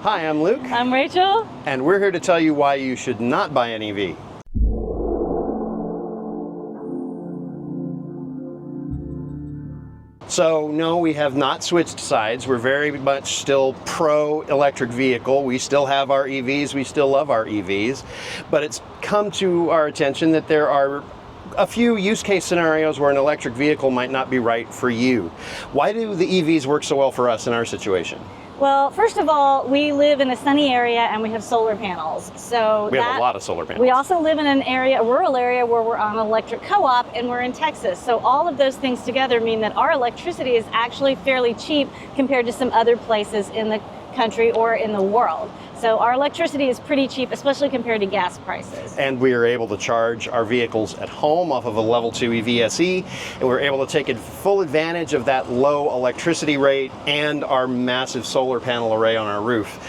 Hi, I'm Luke. I'm Rachel. And we're here to tell you why you should not buy an EV. So no, we have not switched sides. We're very much still pro-electric vehicle. We still have our EVs. We still love our EVs. But it's come to our attention that there are a few use case scenarios where an electric vehicle might not be right for you. Why do the EVs work so well for us in our situation? Well, first of all, we live in a sunny area and we have solar panels. So we have a lot of solar panels. We also live in a rural area where we're on an electric co-op and we're in Texas. So all of those things together mean that our electricity is actually fairly cheap compared to some other places in the country or in the world. So our electricity is pretty cheap, especially compared to gas prices. And we are able to charge our vehicles at home off of a level 2 EVSE, and we're able to take full advantage of that low electricity rate and our massive solar panel array on our roof.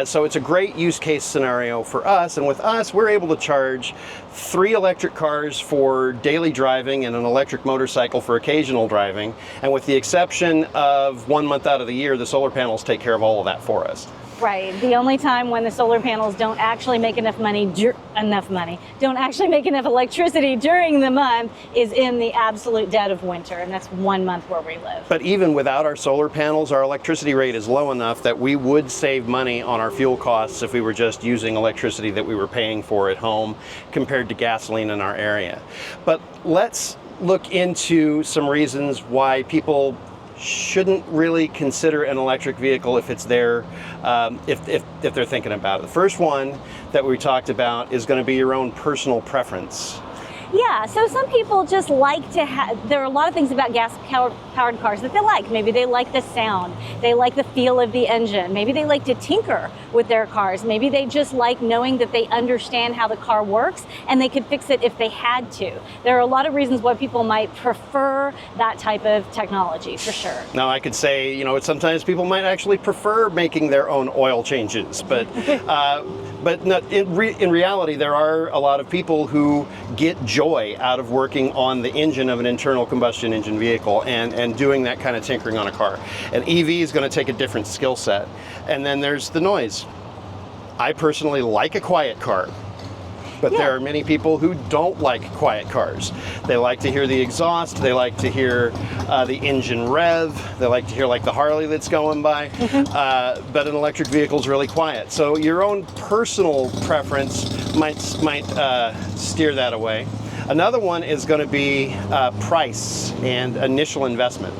So it's a great use case scenario for us, and with us, we're able to charge 3 electric cars for daily driving and an electric motorcycle for occasional driving. And with the exception of 1 month out of the year, the solar panels take care of all of that for us. Right. The only time when the solar panels don't actually make enough don't actually make enough electricity during the month is in the absolute dead of winter, and that's 1 month where we live. But even without our solar panels, our electricity rate is low enough that we would save money on our fuel costs if we were just using electricity that we were paying for at home compared to gasoline in our area. But let's look into some reasons why people shouldn't really consider an electric vehicle if it's there, if they're thinking about it. The first one that we talked about is going to be your own personal preference. Yeah, so some people just like to have, there are a lot of things about gas-powered cars that they like. Maybe they like the sound, they like the feel of the engine, maybe they like to tinker with their cars, maybe they just like knowing that they understand how the car works and they could fix it if they had to. There are a lot of reasons why people might prefer that type of technology, for sure. Now I could say, sometimes people might actually prefer making their own oil changes, but in reality, there are a lot of people who get joy out of working on the engine of an internal combustion engine vehicle and doing that kind of tinkering on a car. An EV is going to take a different skill set. And then there's the noise. I personally like a quiet car, but there are many people who don't like quiet cars. They like to hear the exhaust, they like to hear the engine rev, they like to hear like the Harley that's going by, but an electric vehicle is really quiet. So your own personal preference might steer that away. Another one is going to be price and initial investment.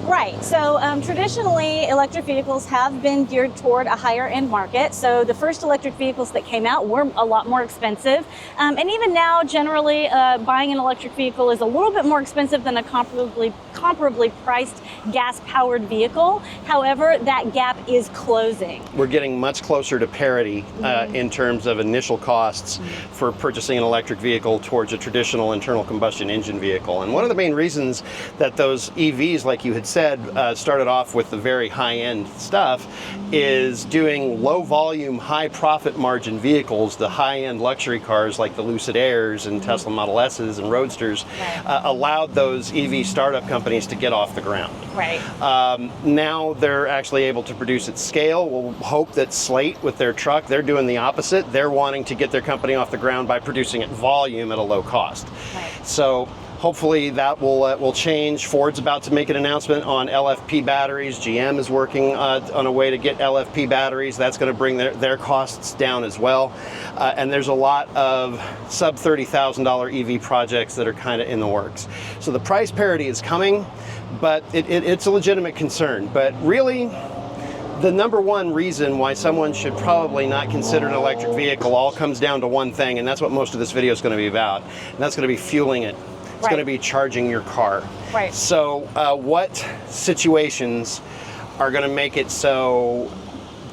Right, so traditionally electric vehicles have been geared toward a higher end market. So the first electric vehicles that came out were a lot more expensive. And even now, generally, buying an electric vehicle is a little bit more expensive than a comparably priced gas-powered vehicle. However, that gap is closing. We're getting much closer to parity in terms of initial costs for purchasing an electric vehicle towards a traditional internal combustion engine vehicle. And one of the main reasons that those EVs, like you had said, started off with the very high-end stuff is doing low-volume, high-profit margin vehicles. The high-end luxury cars like the Lucid Airs and Tesla Model S's and Roadsters allowed those EV startup companies to get off the ground. Right. Now they're actually able to produce at scale. We'll hope that Slate with their truck, they're doing the opposite. They're wanting to get their company off the ground by producing at volume at a low cost. Right. So hopefully that will change. Ford's about to make an announcement on LFP batteries. GM is working on a way to get LFP batteries. That's going to bring their costs down as well. And there's a lot of sub $30,000 EV projects that are kind of in the works. So the price parity is coming, but it's a legitimate concern. But really, the number one reason why someone should probably not consider an electric vehicle all comes down to one thing, and that's what most of this video is going to be about, and that's going to be fueling it. It's going to be charging your car. Right. So what situations are going to make it so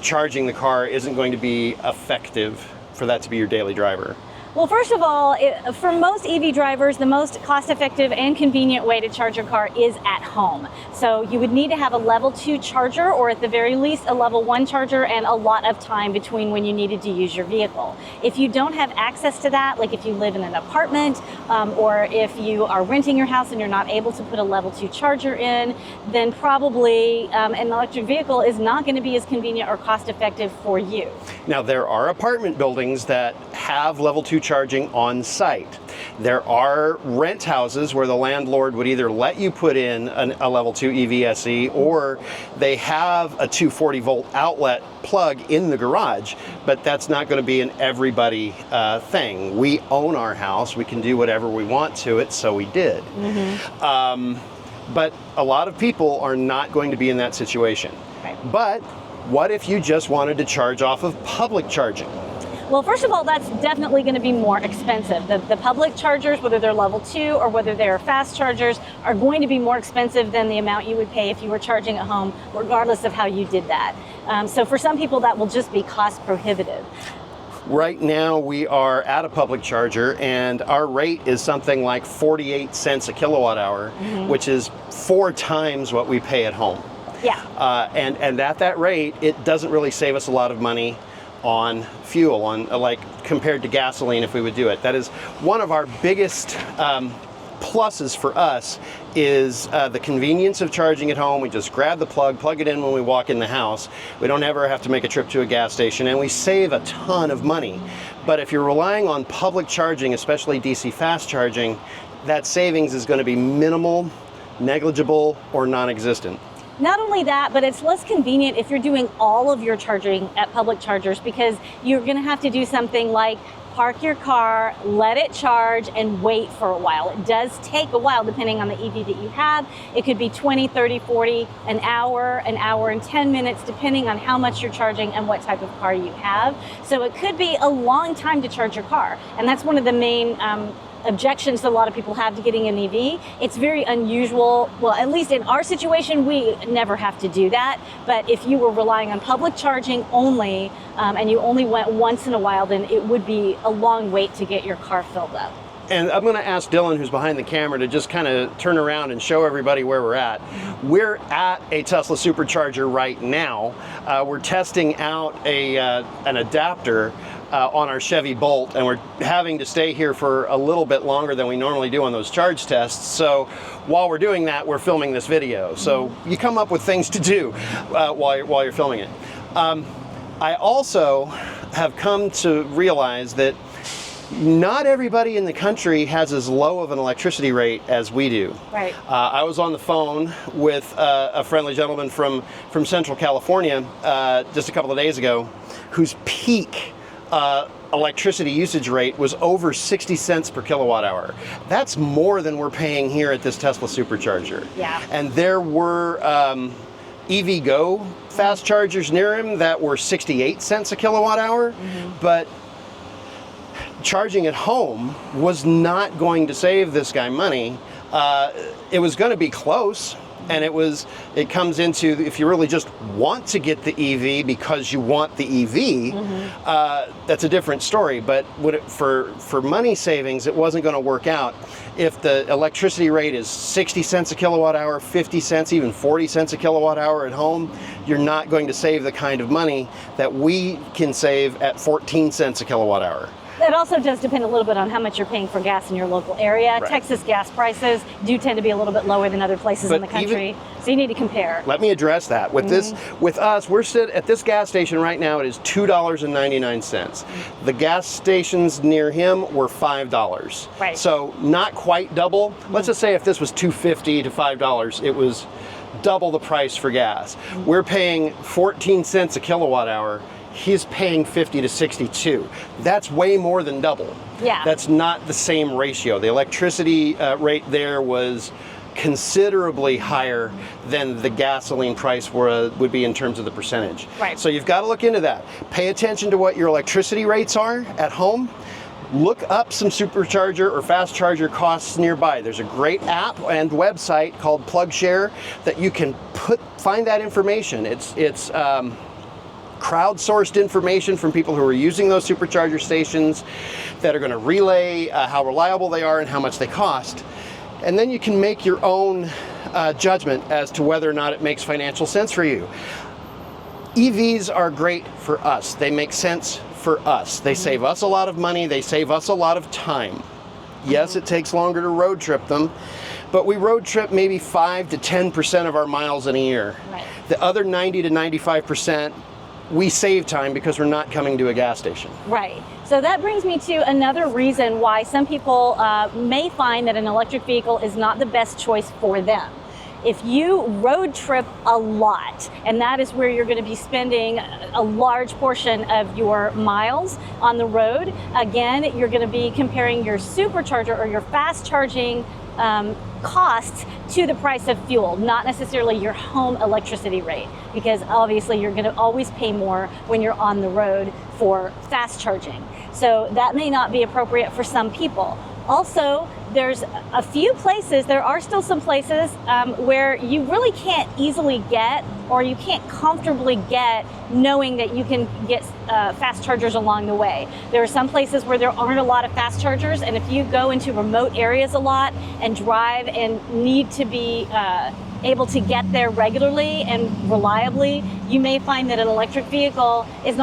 charging the car isn't going to be effective for that to be your daily driver? Well, first of all, for most EV drivers, the most cost-effective and convenient way to charge your car is at home. So you would need to have a level 2 charger, or at the very least a level 1 charger, and a lot of time between when you needed to use your vehicle. If you don't have access to that, like if you live in an apartment, or if you are renting your house and you're not able to put a level 2 charger in, then probably an electric vehicle is not going to be as convenient or cost-effective for you. Now, there are apartment buildings that have level 2 charging on site. There are rent houses where the landlord would either let you put in a level 2 EVSE, or they have a 240 volt outlet plug in the garage, but that's not going to be an everybody thing. We own our house, we can do whatever we want to it, so we did. But a lot of people are not going to be in that situation. Right. But what if you just wanted to charge off of public charging? Well, first of all, that's definitely going to be more expensive. The public chargers, whether they're level 2 or whether they're fast chargers, are going to be more expensive than the amount you would pay if you were charging at home, regardless of how you did that. So for some people, that will just be cost prohibitive. Right now we are at a public charger and our rate is something like 48 cents a kilowatt hour, which is 4 times what we pay at home. Yeah. And at that rate, it doesn't really save us a lot of money on fuel, on like compared to gasoline if we would do it. That is one of our biggest pluses for us is the convenience of charging at home. We just grab the plug it in when we walk in the house. We don't ever have to make a trip to a gas station, and we save a ton of money. But if you're relying on public charging, especially DC fast charging, that savings is going to be minimal, negligible, or non-existent. Not only that, but it's less convenient if you're doing all of your charging at public chargers, because you're going to have to do something like park your car, let it charge, and wait for a while. It does take a while depending on the EV that you have. It could be 20, 30, 40, an hour and 10 minutes, depending on how much you're charging and what type of car you have. So it could be a long time to charge your car. And that's one of the main objections that a lot of people have to getting an EV. It's very unusual. Well, at least in our situation, we never have to do that. But if you were relying on public charging only, and you only went once in a while, then it would be a long wait to get your car filled up. And I'm going to ask Dylan, who's behind the camera, to just kind of turn around and show everybody where we're at. We're at a Tesla supercharger right now. We're testing out an adapter on our Chevy Bolt, and we're having to stay here for a little bit longer than we normally do on those charge tests. So while we're doing that, we're filming this video. So you come up with things to do while you're filming it. I also have come to realize that not everybody in the country has as low of an electricity rate as we do. Right. I was on the phone with a friendly gentleman from Central California just a couple of days ago, whose peak electricity usage rate was over 60 cents per kilowatt hour. That's more than we're paying here at this Tesla supercharger. Yeah. And there were EV Go fast chargers near him that were 68 cents a kilowatt hour, but charging at home was not going to save this guy money. It was going to be close. And it comes into, if you really just want to get the EV because you want the EV, that's a different story. But for money savings, it wasn't going to work out. If the electricity rate is 60 cents a kilowatt hour, 50 cents, even 40 cents a kilowatt hour at home, you're not going to save the kind of money that we can save at 14 cents a kilowatt hour. It also does depend a little bit on how much you're paying for gas in your local area. Right. Texas gas prices do tend to be a little bit lower than other places in the country, so you need to compare. Let me address that. With this, with us, we're sitting at this gas station right now. It is $2.99. The gas stations near him were $5. Right. So not quite double. Let's just say if this was $2.50 to $5, it was double the price for gas. We're paying 14 cents a kilowatt hour. He's paying 50 to 62. That's way more than double. Yeah. That's not the same ratio. The electricity rate there was considerably higher than the gasoline price would be in terms of the percentage. Right. So you've got to look into that. Pay attention to what your electricity rates are at home. Look up some supercharger or fast charger costs nearby. There's a great app and website called PlugShare that you can find that information. It's crowdsourced information from people who are using those supercharger stations that are going to relay how reliable they are and how much they cost. And then you can make your own judgment as to whether or not it makes financial sense for you. EVs are great for us. They make sense for us. They save us a lot of money. They save us a lot of time. Yes, it takes longer to road trip them, but we road trip maybe 5 to 10% of our miles in a year. Right. The other 90 to 95%, we save time because we're not coming to a gas station. Right. So that brings me to another reason why some people may find that an electric vehicle is not the best choice for them. If you road trip a lot, and that is where you're going to be spending a large portion of your miles on the road, again, you're going to be comparing your supercharger or your fast charging costs to the price of fuel, not necessarily your home electricity rate, because obviously you're going to always pay more when you're on the road for fast charging. So that may not be appropriate for some people. Also, there's a few places, there are still some places where you really can't easily get, or you can't comfortably get, knowing that you can get fast chargers along the way. There are some places where there aren't a lot of fast chargers, and if you go into remote areas a lot and drive and need to be able to get there regularly and reliably, you may find that an electric vehicle is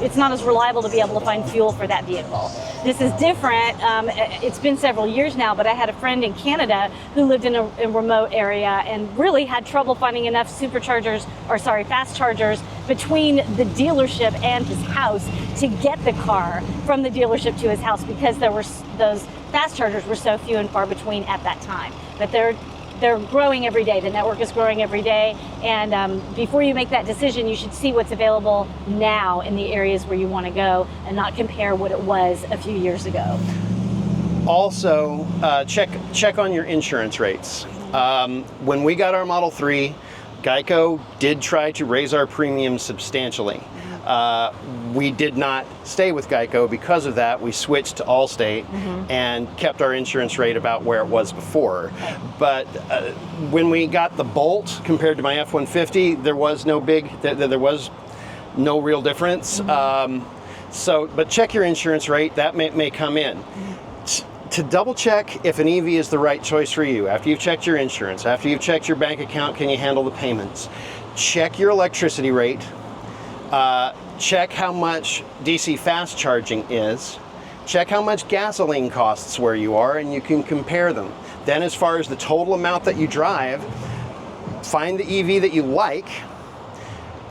it's not as reliable to be able to find fuel for that vehicle. This is different. It's been several years now, but I had a friend in Canada who lived in a remote area and really had trouble finding enough fast chargers between the dealership and his house to get the car from the dealership to his house, because those fast chargers were so few and far between at that time. But they're growing every day. The network is growing every day. And before you make that decision, you should see what's available now in the areas where you want to go and not compare what it was a few years ago. Also, check on your insurance rates. When we got our Model 3, Geico did try to raise our premiums substantially. We did not stay with Geico because of that. We switched to Allstate and kept our insurance rate about where it was before. But when we got the Bolt compared to my F-150, there was no real difference. But check your insurance rate. That may come in. To double check if an EV is the right choice for you, after you've checked your insurance, after you've checked your bank account, can you handle the payments? Check your electricity rate. Check how much DC fast charging is. Check how much gasoline costs where you are, and you can compare them. Then, as far as the total amount that you drive, find the EV that you like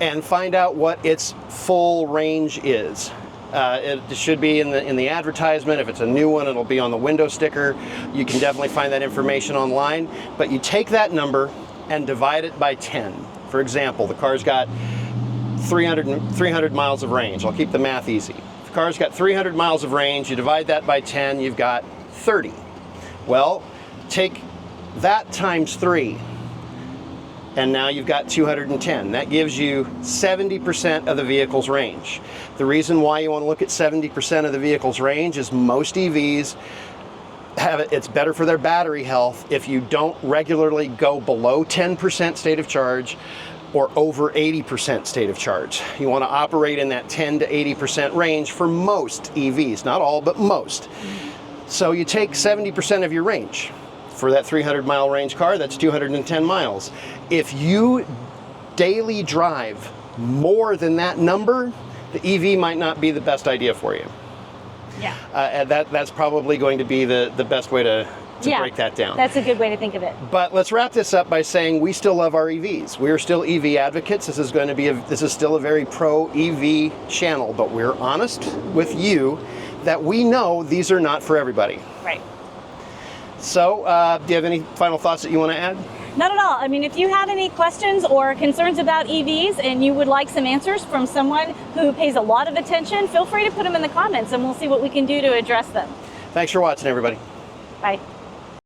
and find out what its full range is. It should be in the advertisement. If it's a new one, it'll be on the window sticker. You can definitely find that information online. But you take that number and divide it by 10. For example, the car's got 300 miles of range. I'll keep the math easy. If the car's got 300 miles of range, you divide that by 10, you've got 30. Well, take that times 3, and now you've got 210. That gives you 70% of the vehicle's range. The reason why you want to look at 70% of the vehicle's range is most EVs it's better for their battery health if you don't regularly go below 10% state of charge or over 80% state of charge. You want to operate in that 10 to 80% range for most EVs, not all, but most. So you take 70% of your range. For that 300-mile range car, that's 210 miles. If you daily drive more than that number, the EV might not be the best idea for you. Yeah. And that's probably going to be the best way to break that down. That's a good way to think of it. But let's wrap this up by saying we still love our EVs. We are still EV advocates. This is still a very pro EV channel, but we're honest with you that we know these are not for everybody. Right. So, do you have any final thoughts that you want to add? Not at all. I mean, if you have any questions or concerns about EVs and you would like some answers from someone who pays a lot of attention, feel free to put them in the comments and we'll see what we can do to address them. Thanks for watching, everybody. Bye.